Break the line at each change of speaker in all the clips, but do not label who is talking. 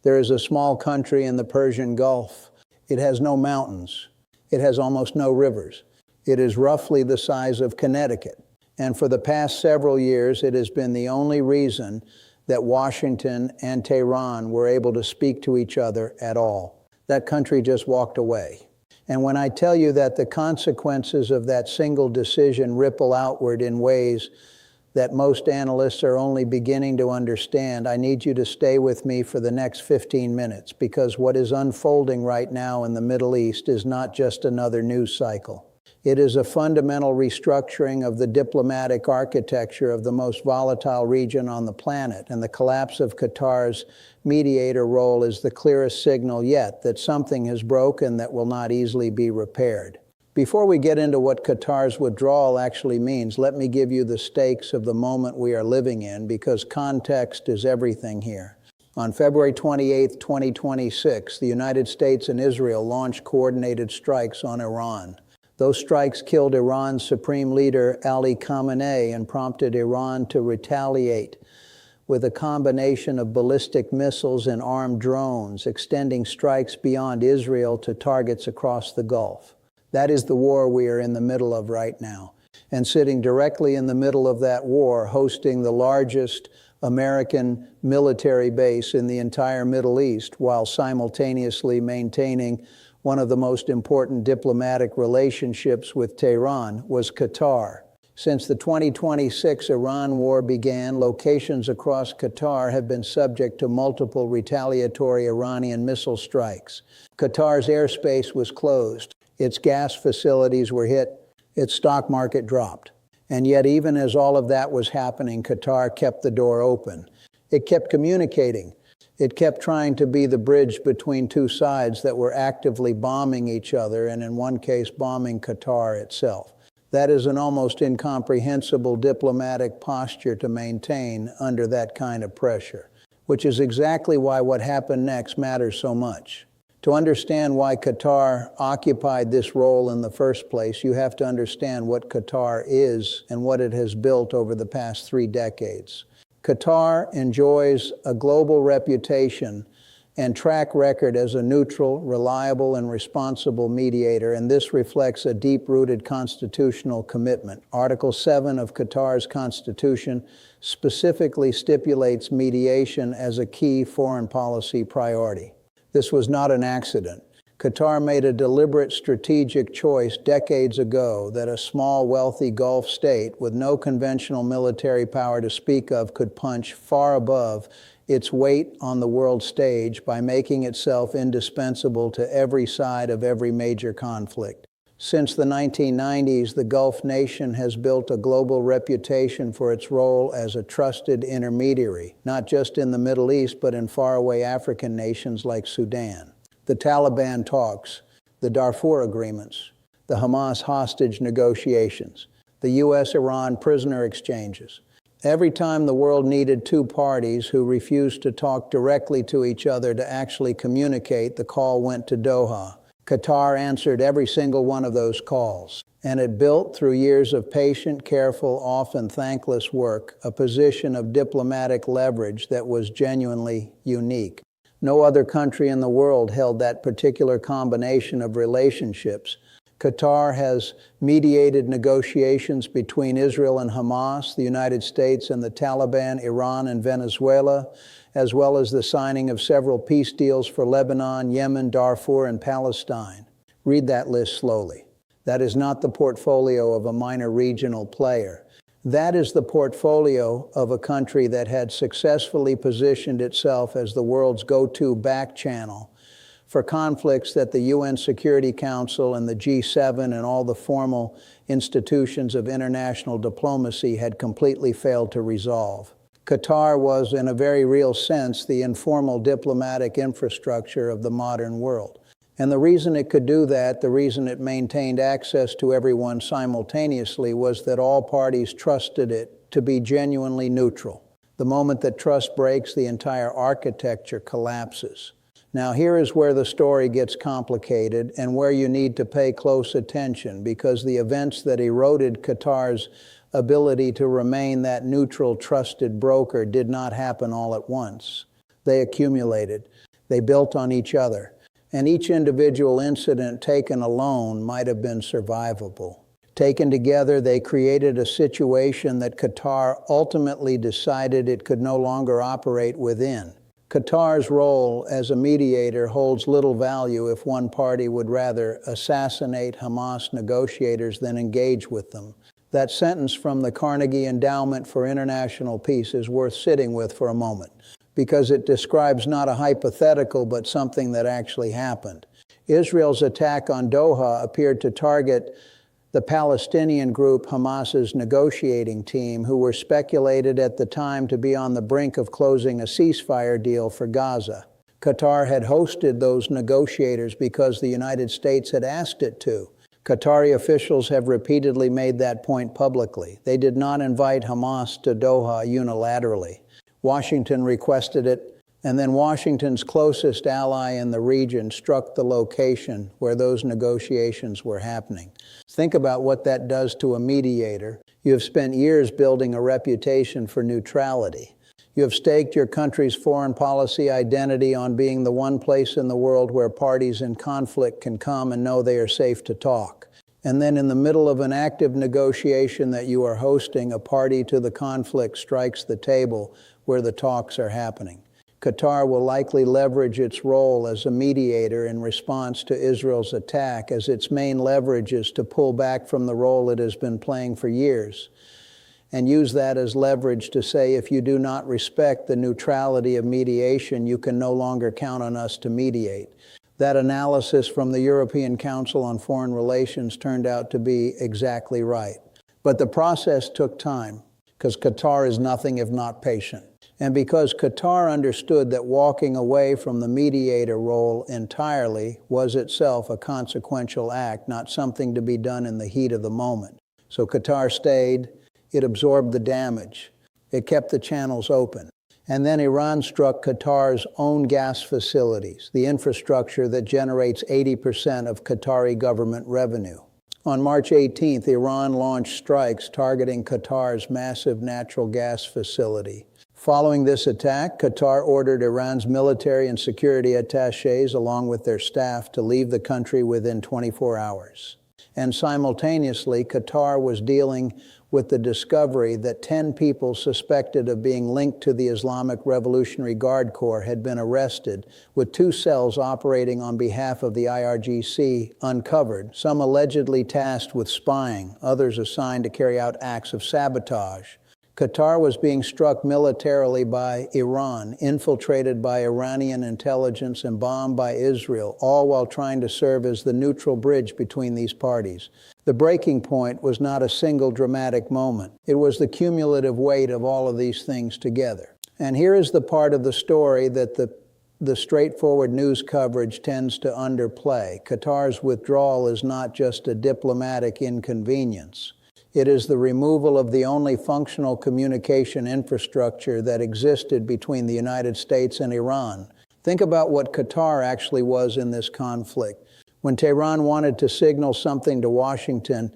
There is a small country in the Persian Gulf. It has no mountains. It has almost no rivers. It is roughly the size of Connecticut. And for the past several years, it has been the only reason that Washington and Tehran were able to speak to each other at all. That country just walked away. And when I tell you that the consequences of that single decision ripple outward in ways that most analysts are only beginning to understand, I need you to stay with me for the next 15 minutes, because what is unfolding right now in the Middle East is not just another news cycle. It is a fundamental restructuring of the diplomatic architecture of the most volatile region on the planet, and the collapse of Qatar's mediator role is the clearest signal yet that something has broken that will not easily be repaired. Before we get into what Qatar's withdrawal actually means, let me give you the stakes of the moment we are living in, because context is everything here. On February 28, 2026, the United States and Israel launched coordinated strikes on Iran. Those strikes killed Iran's supreme leader, Ali Khamenei, and prompted Iran to retaliate with a combination of ballistic missiles and armed drones, extending strikes beyond Israel to targets across the Gulf. That is the war we are in the middle of right now. And sitting directly in the middle of that war, hosting the largest American military base in the entire Middle East, while simultaneously maintaining one of the most important diplomatic relationships with Tehran, was Qatar. Since the 2026 Iran war began, locations across Qatar have been subject to multiple retaliatory Iranian missile strikes. Qatar's airspace was closed. Its gas facilities were hit. Its stock market dropped. And yet, even as all of that was happening, Qatar kept the door open. It kept communicating. It kept trying to be the bridge between two sides that were actively bombing each other, and in one case, bombing Qatar itself. That is an almost incomprehensible diplomatic posture to maintain under that kind of pressure, which is exactly why what happened next matters so much. To understand why Qatar occupied this role in the first place, you have to understand what Qatar is and what it has built over the past 3 decades. Qatar enjoys a global reputation and track record as a neutral, reliable, and responsible mediator, and this reflects a deep-rooted constitutional commitment. Article 7 of Qatar's constitution specifically stipulates mediation as a key foreign policy priority. This was not an accident. Qatar made a deliberate strategic choice decades ago that a small, wealthy Gulf state with no conventional military power to speak of could punch far above its weight on the world stage by making itself indispensable to every side of every major conflict. Since the 1990s, the Gulf nation has built a global reputation for its role as a trusted intermediary, not just in the Middle East, but in faraway African nations like Sudan. The Taliban talks, the Darfur agreements, the Hamas hostage negotiations, the U.S.-Iran prisoner exchanges. Every time the world needed two parties who refused to talk directly to each other to actually communicate, the call went to Doha. Qatar answered every single one of those calls, and it built, through years of patient, careful, often thankless work, a position of diplomatic leverage that was genuinely unique. No other country in the world held that particular combination of relationships. Qatar has mediated negotiations between Israel and Hamas, the United States and the Taliban, Iran and Venezuela, as well as the signing of several peace deals for Lebanon, Yemen, Darfur, and Palestine. Read that list slowly. That is not the portfolio of a minor regional player. That is the portfolio of a country that had successfully positioned itself as the world's go-to back channel for conflicts that the UN Security Council and the G7 and all the formal institutions of international diplomacy had completely failed to resolve. Qatar was, in a very real sense, the informal diplomatic infrastructure of the modern world. And the reason it could do that, the reason it maintained access to everyone simultaneously, was that all parties trusted it to be genuinely neutral. The moment that trust breaks, the entire architecture collapses. Now, here is where the story gets complicated and where you need to pay close attention, because the events that eroded Qatar's ability to remain that neutral, trusted broker did not happen all at once. They accumulated. They built on each other, and each individual incident taken alone might have been survivable. Taken together, they created a situation that Qatar ultimately decided it could no longer operate within. Qatar's role as a mediator holds little value if one party would rather assassinate Hamas negotiators than engage with them. That sentence from the Carnegie Endowment for International Peace is worth sitting with for a moment, because it describes not a hypothetical but something that actually happened. Israel's attack on Doha appeared to target the Palestinian group Hamas's negotiating team, who were speculated at the time to be on the brink of closing a ceasefire deal for Gaza. Qatar had hosted those negotiators because the United States had asked it to. Qatari officials have repeatedly made that point publicly. They did not invite Hamas to Doha unilaterally. Washington requested it, and then Washington's closest ally in the region struck the location where those negotiations were happening. Think about what that does to a mediator. You have spent years building a reputation for neutrality. You have staked your country's foreign policy identity on being the one place in the world where parties in conflict can come and know they are safe to talk. And then in the middle of an active negotiation that you are hosting, a party to the conflict strikes the table where the talks are happening. Qatar will likely leverage its role as a mediator in response to Israel's attack, as its main leverage is to pull back from the role it has been playing for years, and use that as leverage to say, if you do not respect the neutrality of mediation, you can no longer count on us to mediate. That analysis from the European Council on Foreign Relations turned out to be exactly right. But the process took time, because Qatar is nothing if not patient. And because Qatar understood that walking away from the mediator role entirely was itself a consequential act, not something to be done in the heat of the moment. So Qatar stayed, it absorbed the damage, it kept the channels open. And then Iran struck Qatar's own gas facilities, the infrastructure that generates 80% of Qatari government revenue. On March 18th, Iran launched strikes targeting Qatar's massive natural gas facility. Following this attack, Qatar ordered Iran's military and security attachés, along with their staff, to leave the country within 24 hours. And simultaneously, Qatar was dealing with the discovery that 10 people suspected of being linked to the Islamic Revolutionary Guard Corps had been arrested, with 2 cells operating on behalf of the IRGC uncovered, some allegedly tasked with spying, others assigned to carry out acts of sabotage. Qatar was being struck militarily by Iran, infiltrated by Iranian intelligence, and bombed by Israel, all while trying to serve as the neutral bridge between these parties. The breaking point was not a single dramatic moment. It was the cumulative weight of all of these things together. And here is the part of the story that the straightforward news coverage tends to underplay. Qatar's withdrawal is not just a diplomatic inconvenience. It is the removal of the only functional communication infrastructure that existed between the United States and Iran. Think about what Qatar actually was in this conflict. When Tehran wanted to signal something to Washington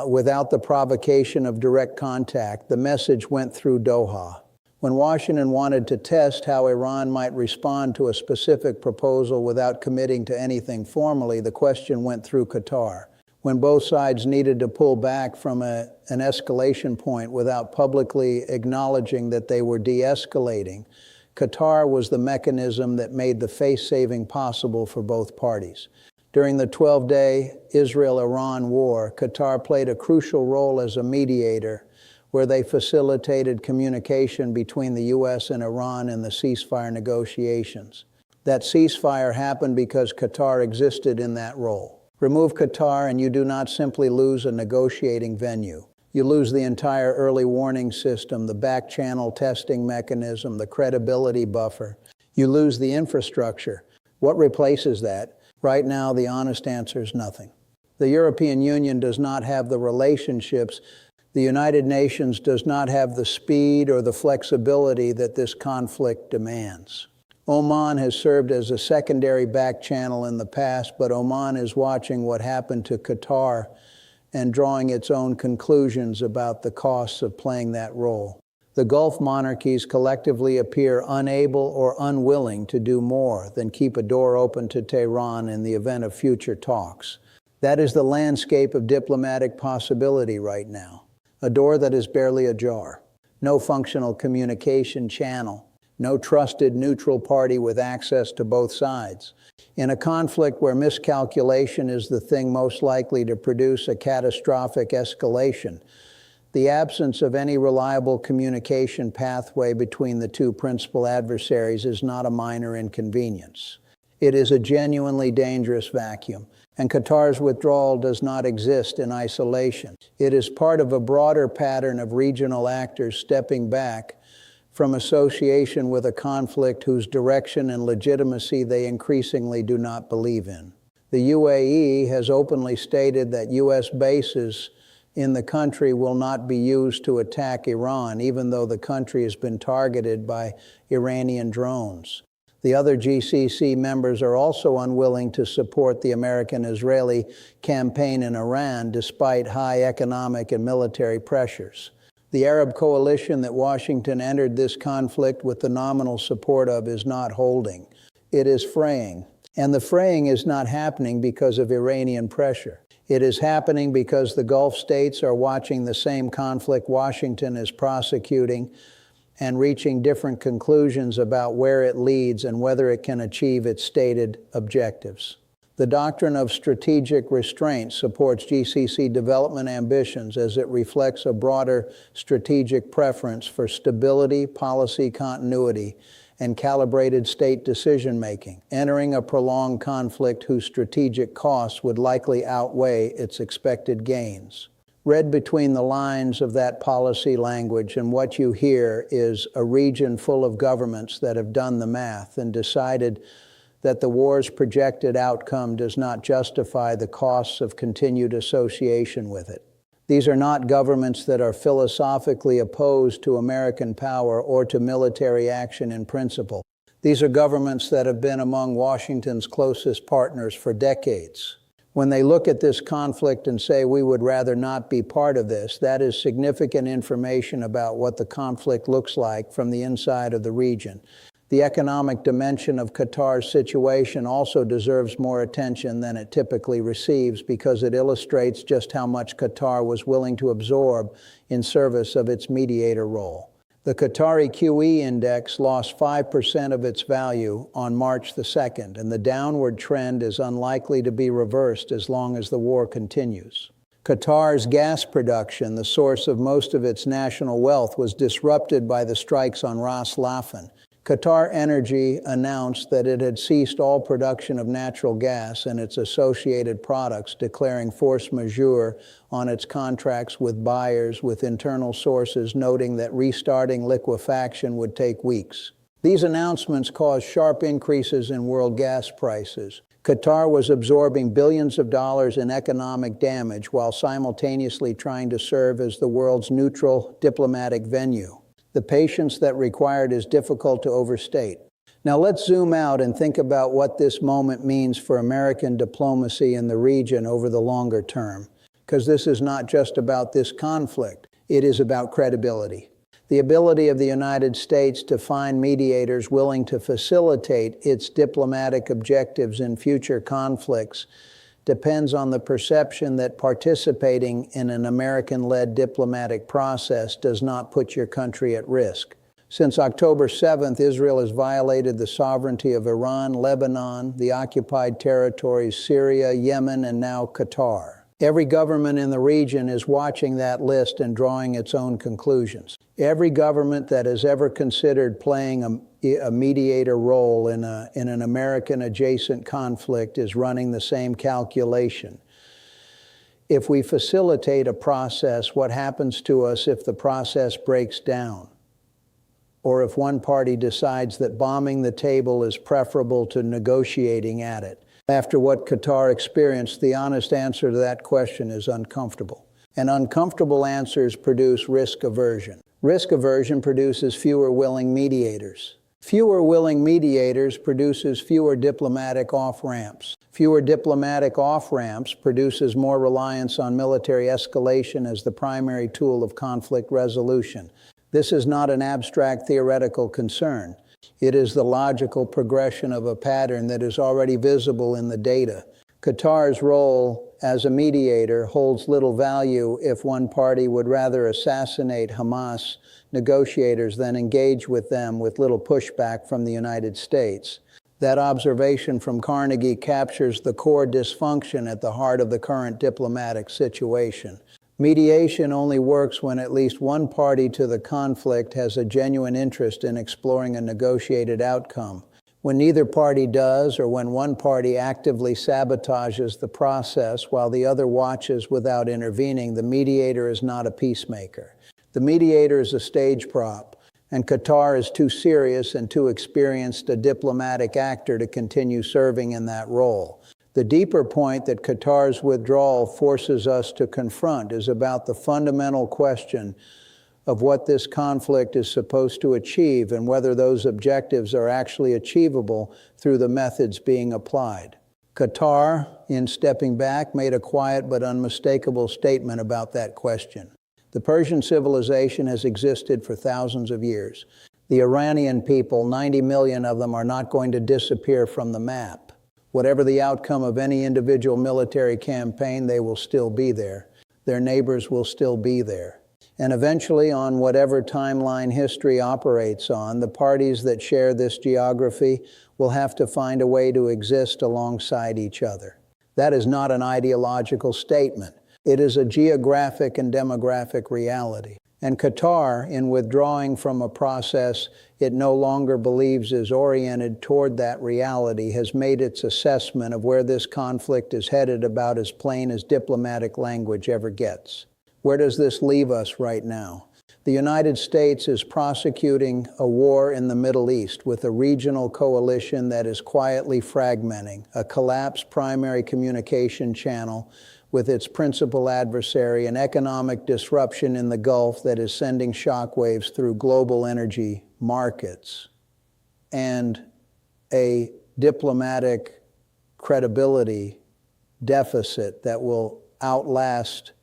without the provocation of direct contact, the message went through Doha. When Washington wanted to test how Iran might respond to a specific proposal without committing to anything formally, the question went through Qatar. When both sides needed to pull back from an escalation point without publicly acknowledging that they were de-escalating, Qatar was the mechanism that made the face-saving possible for both parties. During the 12-day Israel-Iran war, Qatar played a crucial role as a mediator, where they facilitated communication between the U.S. and Iran in the ceasefire negotiations. That ceasefire happened because Qatar existed in that role. Remove Qatar and you do not simply lose a negotiating venue. You lose the entire early warning system, the back-channel testing mechanism, the credibility buffer. You lose the infrastructure. What replaces that? Right now, the honest answer is nothing. The European Union does not have the relationships. The United Nations does not have the speed or the flexibility that this conflict demands. Oman has served as a secondary back channel in the past, but Oman is watching what happened to Qatar and drawing its own conclusions about the costs of playing that role. The Gulf monarchies collectively appear unable or unwilling to do more than keep a door open to Tehran in the event of future talks. That is the landscape of diplomatic possibility right now. A door that is barely ajar. No functional communication channel. No trusted neutral party with access to both sides. In a conflict where miscalculation is the thing most likely to produce a catastrophic escalation, the absence of any reliable communication pathway between the two principal adversaries is not a minor inconvenience. It is a genuinely dangerous vacuum, and Qatar's withdrawal does not exist in isolation. It is part of a broader pattern of regional actors stepping back from association with a conflict whose direction and legitimacy they increasingly do not believe in. The UAE has openly stated that U.S. bases in the country will not be used to attack Iran, even though the country has been targeted by Iranian drones. The other GCC members are also unwilling to support the American-Israeli campaign in Iran, despite high economic and military pressures. The Arab coalition that Washington entered this conflict with the nominal support of is not holding. It is fraying. And the fraying is not happening because of Iranian pressure. It is happening because the Gulf states are watching the same conflict Washington is prosecuting and reaching different conclusions about where it leads and whether it can achieve its stated objectives. The doctrine of strategic restraint supports GCC development ambitions as it reflects a broader strategic preference for stability, policy continuity, and calibrated state decision-making, entering a prolonged conflict whose strategic costs would likely outweigh its expected gains. Read between the lines of that policy language, and what you hear is a region full of governments that have done the math and decided that the war's projected outcome does not justify the costs of continued association with it. These are not governments that are philosophically opposed to American power or to military action in principle. These are governments that have been among Washington's closest partners for decades. When they look at this conflict and say, we would rather not be part of this, that is significant information about what the conflict looks like from the inside of the region. The economic dimension of Qatar's situation also deserves more attention than it typically receives because it illustrates just how much Qatar was willing to absorb in service of its mediator role. The Qatari QE index lost 5% of its value on March the 2nd, and the downward trend is unlikely to be reversed as long as the war continues. Qatar's gas production, the source of most of its national wealth, was disrupted by the strikes on Ras Laffan. Qatar Energy announced that it had ceased all production of natural gas and its associated products, declaring force majeure on its contracts with buyers, with internal sources noting that restarting liquefaction would take weeks. These announcements caused sharp increases in world gas prices. Qatar was absorbing billions of dollars in economic damage while simultaneously trying to serve as the world's neutral diplomatic venue. The patience that required is difficult to overstate. Now let's zoom out and think about what this moment means for American diplomacy in the region over the longer term, because this is not just about this conflict. It is about credibility. The ability of the United States to find mediators willing to facilitate its diplomatic objectives in future conflicts depends on the perception that participating in an American-led diplomatic process does not put your country at risk. Since October 7th, Israel has violated the sovereignty of Iran, Lebanon, the occupied territories, Syria, Yemen, and now Qatar. Every government in the region is watching that list and drawing its own conclusions. Every government that has ever considered playing a mediator role in an American-adjacent conflict is running the same calculation. If we facilitate a process, what happens to us if the process breaks down? Or if one party decides that bombing the table is preferable to negotiating at it? After what Qatar experienced, the honest answer to that question is uncomfortable. And uncomfortable answers produce risk aversion. Risk aversion produces fewer willing mediators. Fewer willing mediators produces fewer diplomatic off-ramps. Fewer diplomatic off-ramps produces more reliance on military escalation as the primary tool of conflict resolution. This is not an abstract theoretical concern. It is the logical progression of a pattern that is already visible in the data. Qatar's role as a mediator holds little value if one party would rather assassinate Hamas negotiators than engage with them with little pushback from the United States. That observation from Carnegie captures the core dysfunction at the heart of the current diplomatic situation. Mediation only works when at least one party to the conflict has a genuine interest in exploring a negotiated outcome. When neither party does, or when one party actively sabotages the process while the other watches without intervening, the mediator is not a peacemaker. The mediator is a stage prop, and Qatar is too serious and too experienced a diplomatic actor to continue serving in that role. The deeper point that Qatar's withdrawal forces us to confront is about the fundamental question of what this conflict is supposed to achieve and whether those objectives are actually achievable through the methods being applied. Qatar, in stepping back, made a quiet but unmistakable statement about that question. The Persian civilization has existed for thousands of years. The Iranian people, 90 million of them, are not going to disappear from the map. Whatever the outcome of any individual military campaign, they will still be there. Their neighbors will still be there. And eventually, on whatever timeline history operates on, the parties that share this geography will have to find a way to exist alongside each other. That is not an ideological statement. It is a geographic and demographic reality. And Qatar, in withdrawing from a process it no longer believes is oriented toward that reality, has made its assessment of where this conflict is headed about as plain as diplomatic language ever gets. Where does this leave us right now? The United States is prosecuting a war in the Middle East with a regional coalition that is quietly fragmenting, a collapsed primary communication channel with its principal adversary, an economic disruption in the Gulf that is sending shockwaves through global energy markets, and a diplomatic credibility deficit that will outlast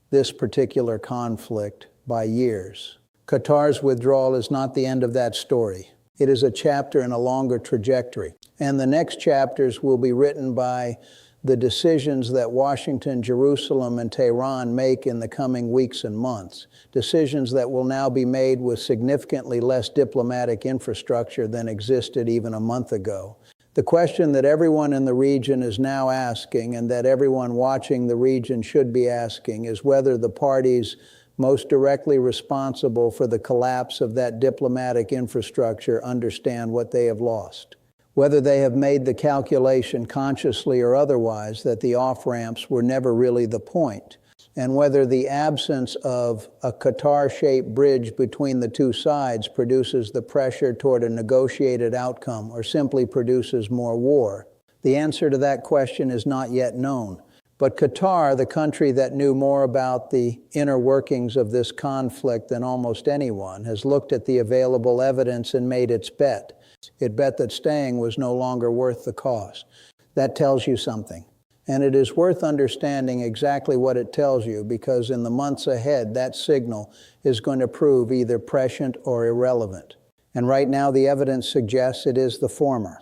this particular conflict by years. Qatar's withdrawal is not the end of that story. It is a chapter in a longer trajectory. And the next chapters will be written by the decisions that Washington, Jerusalem, and Tehran make in the coming weeks and months. Decisions that will now be made with significantly less diplomatic infrastructure than existed even a month ago. The question that everyone in the region is now asking, and that everyone watching the region should be asking, is whether the parties most directly responsible for the collapse of that diplomatic infrastructure understand what they have lost. Whether they have made the calculation consciously or otherwise that the off-ramps were never really the point, and whether the absence of a Qatar-shaped bridge between the two sides produces the pressure toward a negotiated outcome or simply produces more war. The answer to that question is not yet known. But Qatar, the country that knew more about the inner workings of this conflict than almost anyone, has looked at the available evidence and made its bet. It bet that staying was no longer worth the cost. That tells you something. And it is worth understanding exactly what it tells you, because in the months ahead, that signal is going to prove either prescient or irrelevant. And right now, the evidence suggests it is the former.